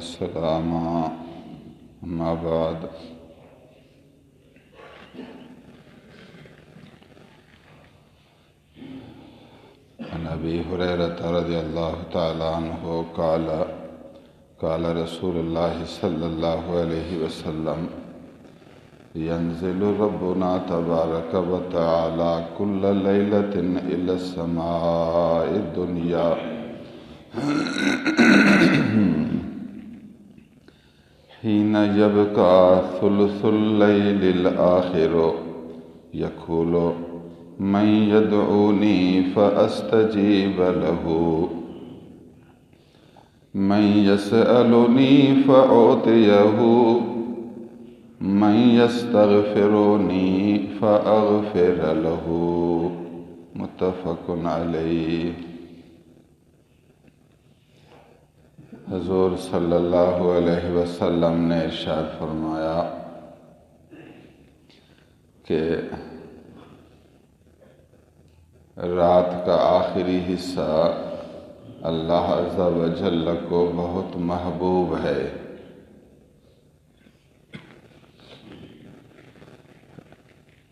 والسلام أما بعد عن أبي هريرة رضي الله تعالى عنه قال رسول الله صلى الله عليه وسلم ينزل ربنا تبارك وتعالى كل ليلة إلى السماء الدنيا حين يبقى ثلث الليل الآخر يقول من يدعوني فأستجيب له من يسألني فأعطيه من يستغفرني فأغفر له متفق علیہ۔ حضور صلی اللہ علیہ وسلم نے ارشاد فرمایا کہ رات کا آخری حصہ اللہ عز و جل کو بہت محبوب ہے۔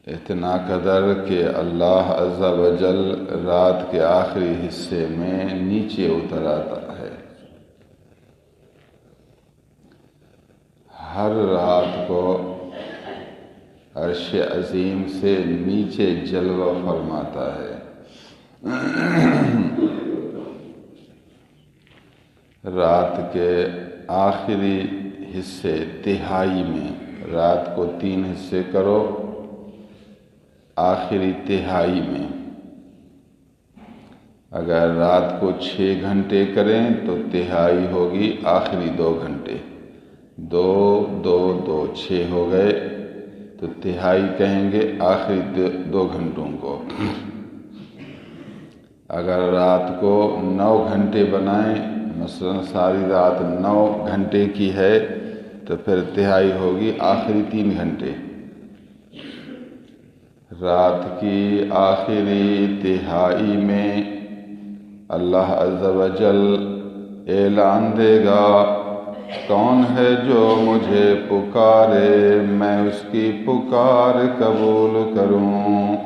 اتنا قدر کہ اللہ عز و جل رات کے آخری حصے میں نیچے اتر آتا ہے۔ ہر رات کو عرش عظیم سے نیچے جلوہ فرماتا ہے۔ رات کے آخری حصے تہائی میں، رات کو 3 حصے کرو، آخری تہائی میں اگر رات کو 6 گھنٹے کریں تو تہائی ہوگی آخری 2 گھنٹے، 2 2 2 6 ہو گئے تو تہائی کہیں گے آخری 2 گھنٹوں کو۔ اگر رات کو 9 گھنٹے بنائیں، مثلا ساری رات 9 گھنٹے کی ہے تو پھر تہائی ہوگی آخری 3 گھنٹے۔ رات کی آخری تہائی میں اللہ عز و جل اعلان دے گا، کون ہے جو مجھے پکارے میں اس کی پکار قبول کروں،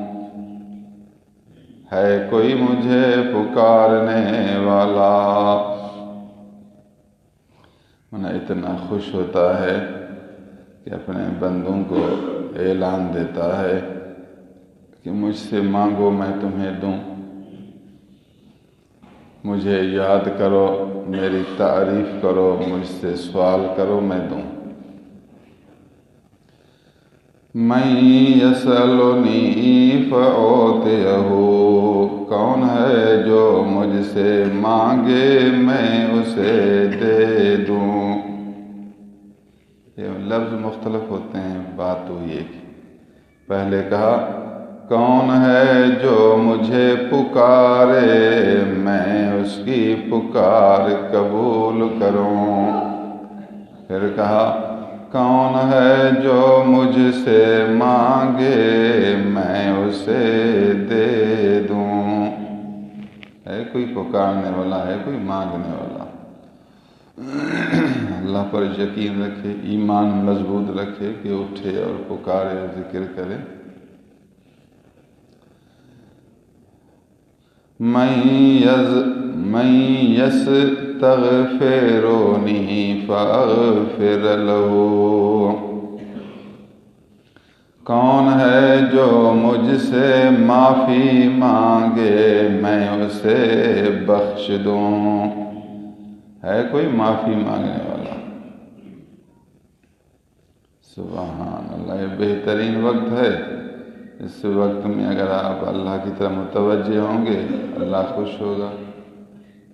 ہے کوئی مجھے پکارنے والا۔ من اتنا خوش ہوتا ہے کہ اپنے بندوں کو اعلان دیتا ہے کہ مجھ سے مانگو میں تمہیں دوں، مجھے یاد کرو، میری تعریف کرو، مجھ سے سوال کرو میں دوں۔ من یسألنی فأعطیہ، کون ہے جو مجھ سے مانگے میں اسے دے دوں۔ یہ لفظ مختلف ہوتے ہیں، بات تو یہ کہ پہلے کہا کون ہے جو مجھے پکارے میں اس کی پکار قبول کروں، پھر کہا کون ہے جو مجھ سے مانگے میں اسے دے دوں۔ ہے کوئی پکارنے والا، ہے کوئی مانگنے والا۔ اللہ پر یقین رکھے، ایمان مضبوط رکھے کہ اٹھے اور پکارے، ذکر کرے۔ من یستغفرنی فاغفر له، کون ہے جو مجھ سے معافی مانگے میں اسے بخش دوں، ہے کوئی معافی مانگنے والا۔ سبحان اللہ، یہ بہترین وقت ہے۔ اس وقت میں اگر آپ اللہ کی طرف متوجہ ہوں گے اللہ خوش ہوگا،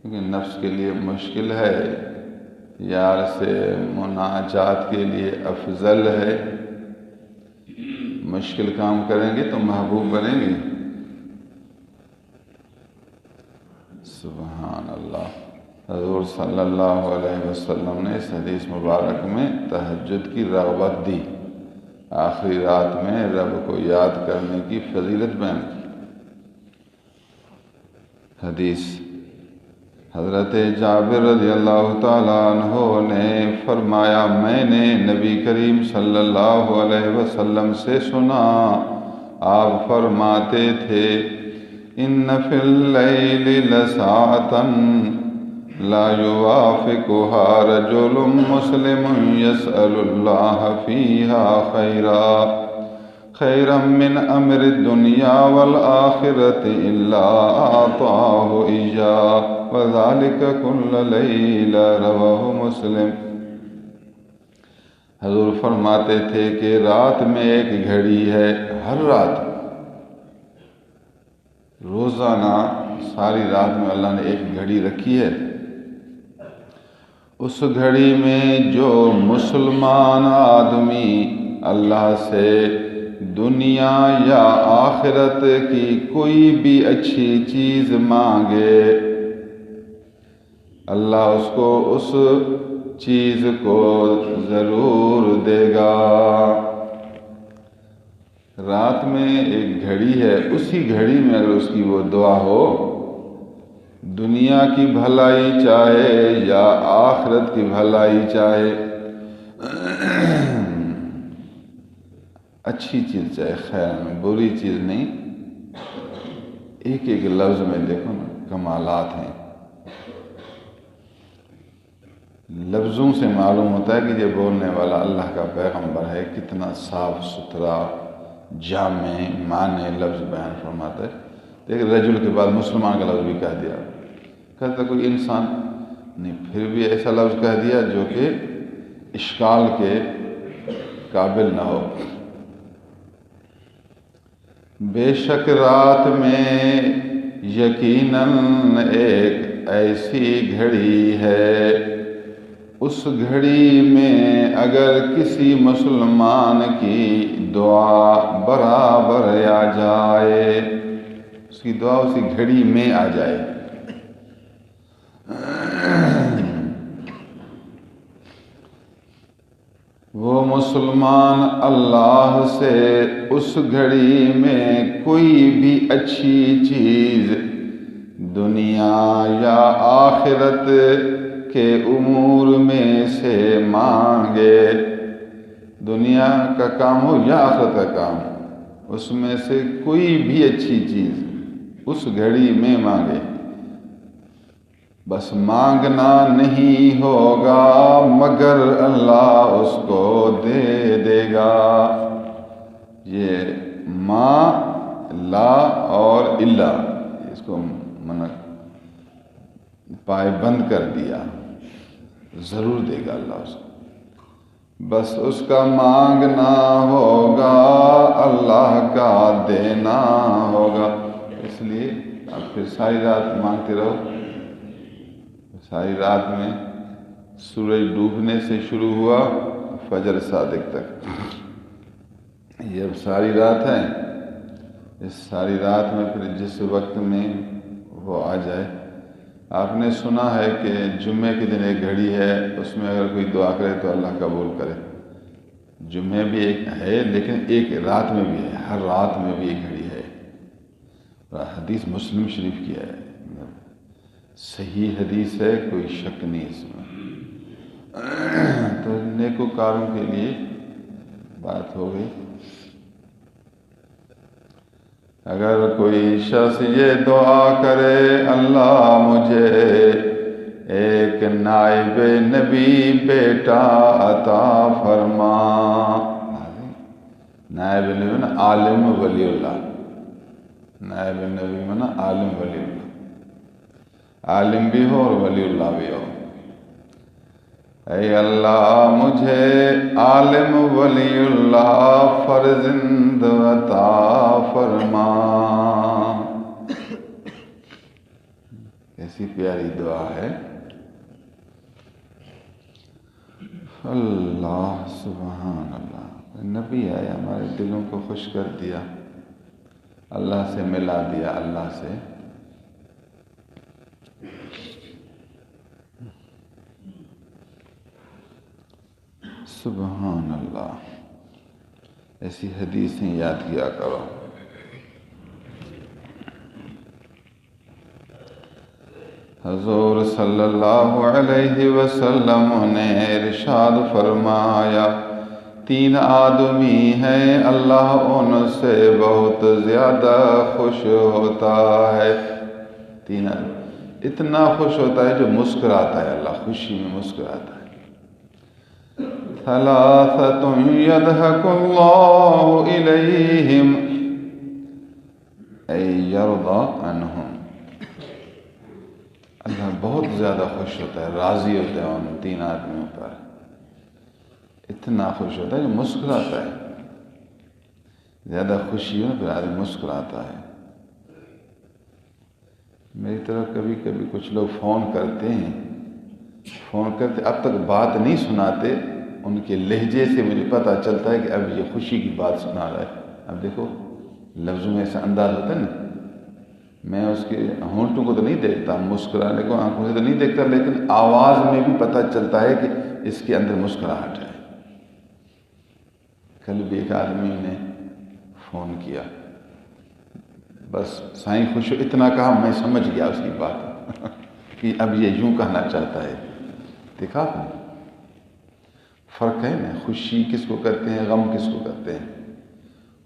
کیونکہ نفس کے لیے مشکل ہے، یار سے مناجات کے لیے افضل ہے۔ مشکل کام کریں گے تو محبوب بنیں گے۔ سبحان اللہ۔ حضور صلی اللہ علیہ وسلم نے اس حدیث مبارک میں تہجد کی رغبت دی، آخری رات میں رب کو یاد کرنے کی فضیلت بیان کی۔ حدیث حضرت جابر رضی اللہ تعالیٰ عنہ نے فرمایا میں نے نبی کریم صلی اللہ علیہ وسلم سے سنا، آپ فرماتے تھے ان فی اللیل لساعة لا یوافقها رجل مسلم یسأل اللہ فیہا خیرا من امر الدنیا والآخرة الا اعطاه ایاہ وَذَلِكَ كُلَّ لَيْلَةٍ رواہ مسلم۔ حضور فرماتے تھے کہ رات میں ایک گھڑی ہے، ہر رات روزانہ ساری رات میں اللہ نے ایک گھڑی رکھی ہے، اس گھڑی میں جو مسلمان آدمی اللہ سے دنیا یا آخرت کی کوئی بھی اچھی چیز مانگے، اللہ اس کو اس چیز کو ضرور دے گا۔ رات میں ایک گھڑی ہے، اسی گھڑی میں اگر اس کی وہ دعا ہو، دنیا کی بھلائی چاہے یا آخرت کی بھلائی چاہے، اچھی چیز چاہے خیر میں، بری چیز نہیں، ایک ایک لفظ میں دیکھو نا کمالات ہیں۔ لفظوں سے معلوم ہوتا ہے کہ یہ بولنے والا اللہ کا پیغمبر ہے، کتنا صاف ستھرا جامع معنی لفظ بیان فرماتا ہے۔ لیکن رجل کے بعد مسلمان کا لفظ بھی کہہ دیا، کہتا کوئی انسان نہیں، پھر بھی ایسا لفظ کہہ دیا جو کہ اشکال کے قابل نہ ہو۔ بے شک رات میں یقیناً ایک ایسی گھڑی ہے، اس گھڑی میں اگر کسی مسلمان کی دعا برابر آ جائے، اس کی دعا اسی گھڑی میں آ جائے، وہ مسلمان اللہ سے اس گھڑی میں کوئی بھی اچھی چیز دنیا یا آخرت کے امور میں سے مانگے، دنیا کا کام ہو یا آخرت کا کام، اس میں سے کوئی بھی اچھی چیز اس گھڑی میں مانگے، بس مانگنا نہیں ہوگا مگر اللہ اس کو دے دے گا۔ یہ ما لا اور الا اس کو پائے بند کر دیا، ضرور دے گا اللہ اس کو، بس اس کا مانگنا ہوگا، اللہ کا دینا ہوگا۔ اس لیے آپ پھر ساری رات مانگتے رہو، ساری رات میں سورج ڈوبنے سے شروع ہوا فجر صادق تک، یہ اب ساری رات ہے، اس ساری رات میں پھر جس وقت میں وہ آ جائے۔ آپ نے سنا ہے کہ جمعے کے دن ایک گھڑی ہے، اس میں اگر کوئی دعا کرے تو اللہ قبول کرے۔ جمعے بھی ایک ہے لیکن ایک رات میں بھی ہے، ہر رات میں بھی ایک گھڑی ہے، حدیث مسلم شریف کی ہے، صحیح حدیث ہے، کوئی شک نہیں اس میں۔ تو نیکوکاروں کے لیے بات ہو گئی۔ اگر کوئی شخص یہ دعا کرے اللہ مجھے ایک نائب نبی بیٹا عطا فرما، نائب نبی نا عالم ولی اللہ، نائب نبی منا عالم ولی اللہ، عالم بھی ہو اور ولی اللہ بھی ہو۔ اے اللہ مجھے عالم ولی اللہ فرزند عطا فرما۔ کیسی پیاری دعا ہے، اللہ سبحان اللہ، نبی آئے ہمارے دلوں کو خوش کر دیا، اللہ سے ملا دیا، اللہ سے۔ سبحان اللہ، ایسی حدیثیں یاد کیا کرو۔ حضور صلی اللہ علیہ وسلم نے ارشاد فرمایا، 3 آدمی ہیں اللہ ان سے بہت زیادہ خوش ہوتا ہے۔ 3 آدمی اتنا خوش ہوتا ہے جو مسکراتا ہے، اللہ خوشی میں مسکراتا ہے۔ ثلاثۃ یضحک اللہ الیہم ای یرضی عنہم، اللہ بہت زیادہ خوش ہوتا ہے، راضی ہوتا ہے ان 3 آدمیوں پر، اتنا خوش ہوتا ہے جو مسکراتا ہے۔ زیادہ خوشی ہو پھر آدمی مسکراتا ہے۔ میری طرف کبھی کبھی کچھ لوگ فون کرتے ہیں، اب تک بات نہیں سناتے، ان کے لہجے سے مجھے پتہ چلتا ہے کہ اب یہ خوشی کی بات سنا رہا ہے۔ اب دیکھو لفظوں میں ایسا انداز ہوتا ہے نا، میں اس کے ہونٹوں کو تو نہیں دیکھتا، مسکرانے کو آنکھوں سے تو نہیں دیکھتا، لیکن آواز میں بھی پتہ چلتا ہے کہ اس کے اندر مسکراہٹ ہے۔ کل بھی ایک آدمی نے فون کیا، بس سائیں خوش ہو اتنا کہا، میں سمجھ گیا اس کی بات کہ اب یہ یوں کہنا چاہتا ہے۔ دیکھا آپ نے فرق ہے نا، خوشی کس کو کہتے ہیں، غم کس کو کہتے ہیں۔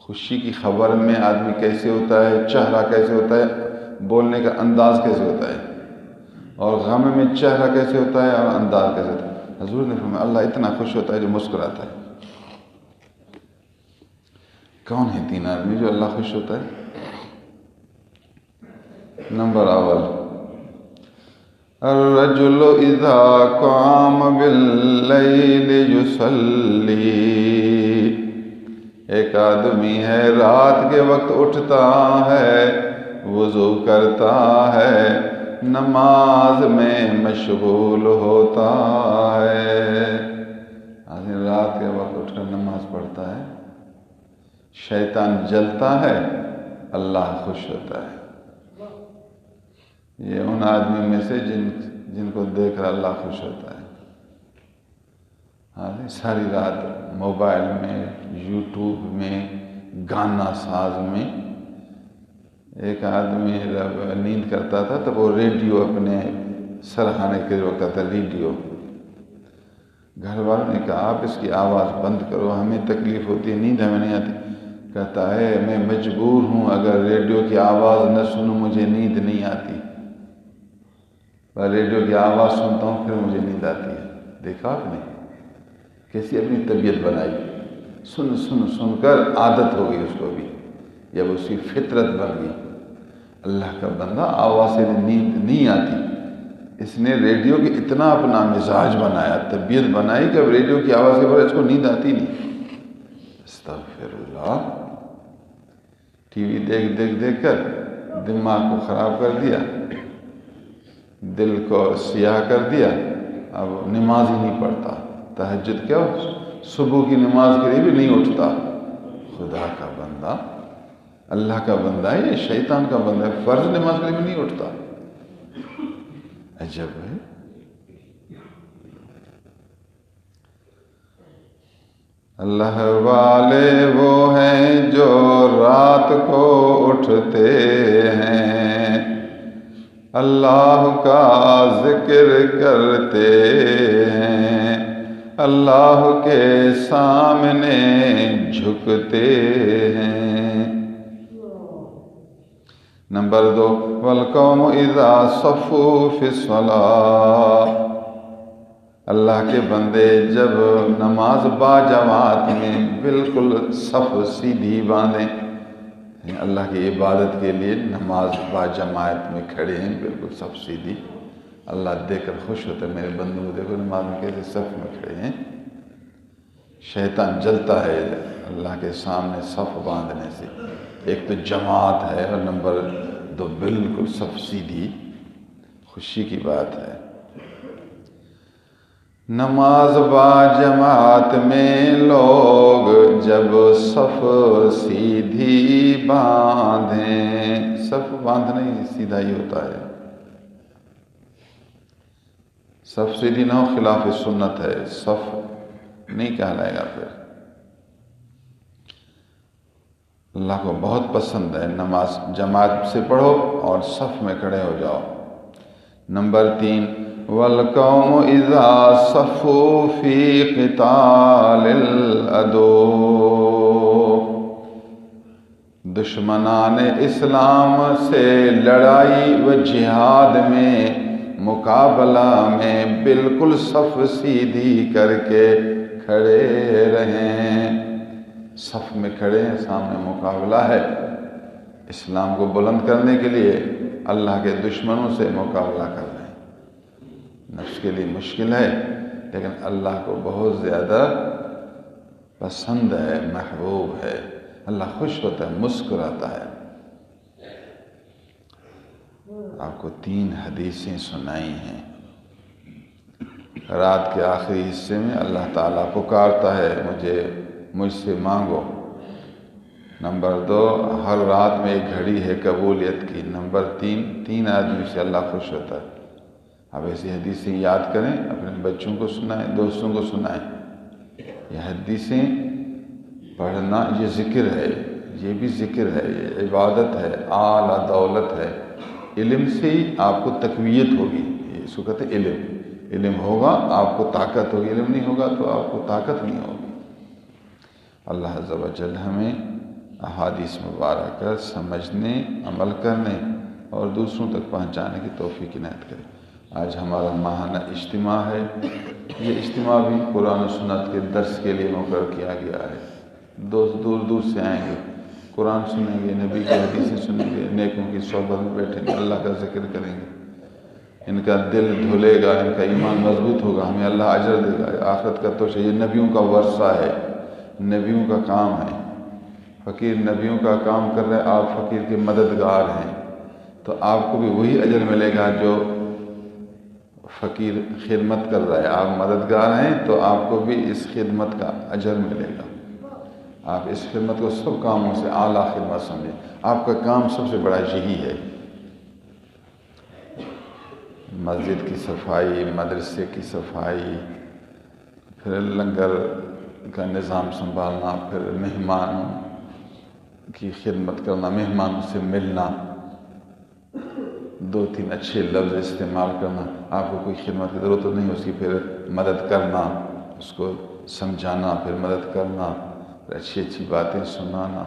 خوشی کی خبر میں آدمی کیسے ہوتا ہے، چہرہ کیسے ہوتا ہے، بولنے کا انداز کیسے ہوتا ہے، اور غم میں چہرہ کیسے ہوتا ہے اور انداز کیسے ہوتا ہے۔ حضور نے فرمایا اللہ اتنا خوش ہوتا ہے جو مسکراتا ہے۔ کون ہے 3 آدمی جو اللہ خوش ہوتا ہے؟ نمبر اول، الرجل اذا قام باللیل یصلی، ایک آدمی ہے رات کے وقت اٹھتا ہے، وضو کرتا ہے، نماز میں مشغول ہوتا ہے۔ آدمی رات کے وقت اٹھ کر نماز پڑھتا ہے، شیطان جلتا ہے، اللہ خوش ہوتا ہے۔ یہ ان آدمی میں سے جن کو دیکھ کر اللہ خوش ہوتا ہے۔ ساری رات موبائل میں، یوٹیوب میں، گانا ساز میں۔ ایک آدمی جب نیند کرتا تھا تو وہ ریڈیو اپنے سرہانے کے رکھتا تھا، ریڈیو۔ گھر والوں نے کہا آپ اس کی آواز بند کرو، ہمیں تکلیف ہوتی ہے، نیند ہمیں نہیں آتی۔ کہتا ہے میں مجبور ہوں، اگر ریڈیو کی آواز نہ سنوں مجھے نیند نہیں آتی، پر ریڈیو کی آواز سنتا ہوں پھر مجھے نیند آتی ہے۔ دیکھا آپ نے کیسی اپنی طبیعت بنائی، سن سن سن کر عادت ہو گئی اس کو بھی، جب اس کی فطرت بن گئی۔ اللہ کا بندہ آواز سے نیند نہیں آتی، اس نے ریڈیو کے اتنا اپنا مزاج بنایا، طبیعت بنائی کہ اب ریڈیو کی آواز کے بعد اس کو نیند آتی نہیں۔ استغفر اللہ، ٹی وی دیکھ کر دماغ کو خراب کر دیا، دل کو سیاہ کر دیا، اب نماز ہی نہیں پڑھتا، تہجد کیا صبح کی نماز کے لیے بھی نہیں اٹھتا۔ خدا کا بندہ، اللہ کا بندہ ہے، یہ شیطان کا بندہ ہے، فرض نماز کے لیے بھی نہیں اٹھتا۔ عجب ہے۔ اللہ والے وہ ہیں جو رات کو اٹھتے ہیں، اللہ کا ذکر کرتے ہیں، اللہ کے سامنے جھکتے ہیں۔ نمبر 2، والقوم اذا صفوا فی الصلاۃ، اللہ کے بندے جب نماز با جماعت میں بالکل صف سیدھی باندھیں، اللہ کی عبادت کے لیے نماز با جماعت میں کھڑے ہیں بالکل صف سیدھی، اللہ دیکھ کر خوش ہوتا ہے، میرے بندوں کو دیکھو نماز میں کیسے صف میں کھڑے ہیں۔ شیطان جلتا ہے اللہ کے سامنے صف باندھنے سے، ایک تو جماعت ہے اور نمبر 2 بالکل صف سیدھی، خوشی کی بات ہے۔ نماز با جماعت میں لوگ جب صف سیدھی باندھیں، صف باندھنا ہی سیدھا ہی ہوتا ہے، صف سیدھی نہ ہو خلاف سنت ہے، صف نہیں کہلائے گا۔ پھر اللہ کو بہت پسند ہے نماز جماعت سے پڑھو اور صف میں کھڑے ہو جاؤ۔ نمبر 3 والقوم اذا صفوا فی قتال العدو، دشمنان اسلام سے لڑائی و جہاد میں مقابلہ میں بالکل صف سیدھی کر کے کھڑے رہیں، صف میں کھڑے ہیں، سامنے مقابلہ ہے، اسلام کو بلند کرنے کے لیے اللہ کے دشمنوں سے مقابلہ کر رہے ہیں۔ نفس کے لیے مشکل ہے لیکن اللہ کو بہت زیادہ پسند ہے، محبوب ہے، اللہ خوش ہوتا ہے، مسکراتا ہے۔ آپ کو 3 حدیثیں سنائی ہیں۔ رات کے آخری حصے میں اللہ تعالیٰ پکارتا ہے مجھ سے مانگو۔ نمبر 2 ہر رات میں ایک گھڑی ہے قبولیت کی۔ نمبر 3 آدمی سے اللہ خوش ہوتا ہے۔ اب ایسی حدیثیں یاد کریں، اپنے بچوں کو سنائیں، دوستوں کو سنائیں۔ یہ حدیثیں پڑھنا یہ ذکر ہے، یہ بھی ذکر ہے، یہ عبادت ہے، اعلیٰ دولت ہے۔ علم سے ہی آپ کو تقویت ہوگی، اس کو کہتے ہیں علم۔ علم ہوگا آپ کو طاقت ہوگی، علم نہیں ہوگا تو آپ کو طاقت نہیں ہوگی۔ اللہ عز و جل ہمیں احادیث مبارکہ سمجھنے، عمل کرنے اور دوسروں تک پہنچانے کی توفیق عنایت کرے۔ آج ہمارا ماہانہ اجتماع ہے، یہ اجتماع بھی قرآن و سنت کے درس کے لیے مقرر کیا گیا ہے۔ دوست دور دور سے آئیں گے، قرآن سنیں گے، نبی کی حدیثیں سنیں گے، نیکوں کی صحبت میں بیٹھیں گے، اللہ کا ذکر کریں گے، ان کا دل دھلے گا، ان کا ایمان مضبوط ہوگا، ہمیں اللہ اجر دے گا۔ آخرت کا توشہ، یہ نبیوں کا ورثہ ہے، نبیوں کا کام ہے۔ فقیر نبیوں کا کام کر رہے، آپ فقیر کے مددگار ہیں، تو آپ کو بھی وہی اجر ملے گا جو فقیر خدمت کر رہا ہے۔ آپ مددگار ہیں تو آپ کو بھی اس خدمت کا اجر ملے گا۔ آپ اس خدمت کو سب کاموں سے اعلیٰ خدمت سمجھیں، آپ کا کام سب سے بڑا یہی ہے۔ مسجد کی صفائی، مدرسے کی صفائی، پھر لنگر کا نظام سنبھالنا، پھر مہمانوں کی خدمت کرنا، مہمانوں سے ملنا، 2-3 اچھے لفظ استعمال کرنا۔ آپ کو کوئی خدمت کی ضرورت نہیں، اس کی پھر مدد کرنا، اس کو سمجھانا، پھر مدد کرنا، پھر اچھی اچھی باتیں سنانا،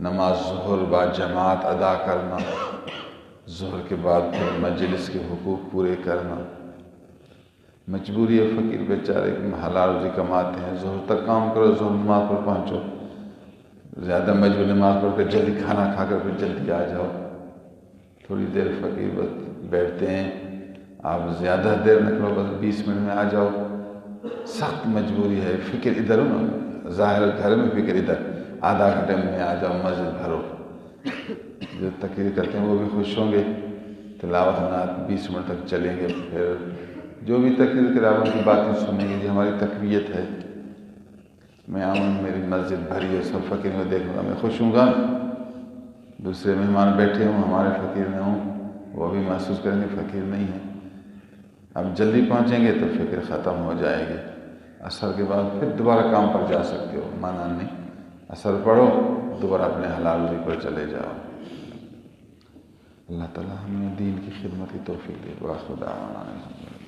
نماز ظہر با جماعت ادا کرنا، ظہر کے بعد پھر مجلس کے حقوق پورے کرنا۔ مجبوری ہے فقیر بیچارے حلال روزی کماتے ہیں، ظہر تک کام کرو، ظہر نماز پر پہنچو، زیادہ مجبور نماز پڑھ کر جلدی کھانا کھا کر پھر جلدی آ جاؤ۔ تھوڑی دیر فقیر بس بیٹھتے ہیں، آپ زیادہ دیر نہ کرو، بس 20 منٹ میں آ جاؤ۔ سخت مجبوری ہے، فکر ادھر ہو نا، ظاہر گھر میں فکر ادھر، آدھا گھنٹے میں آ جاؤ، مسجد بھرو۔ جو تقریر کرتے ہیں وہ بھی خوش ہوں گے، تلاوت ہونا 20 منٹ تک چلیں گے، پھر جو بھی تقریر کرے آپ ان کی باتیں سنیں گے، یہ ہماری تقویت ہے۔ میں آؤں، میری مسجد بھری ہے، سب فقیر میں دیکھوں گا، میں خوش ہوں گا۔ دوسرے مہمان بیٹھے ہوں، ہمارے فقیر میں ہوں، وہ بھی محسوس کریں گے فقیر نہیں ہے۔ اب جلدی پہنچیں گے تو فکر ختم ہو جائے گی، عصر کے بعد پھر دوبارہ کام پر جا سکتے ہو، مانا نہیں، عصر پڑھو دوبارہ اپنے حلال روزی پر چلے جاؤ۔ اللہ تعالیٰ ہمیں دین کی خدمت کی توفیق دے۔ وآخر دعوانا الحمدللہ۔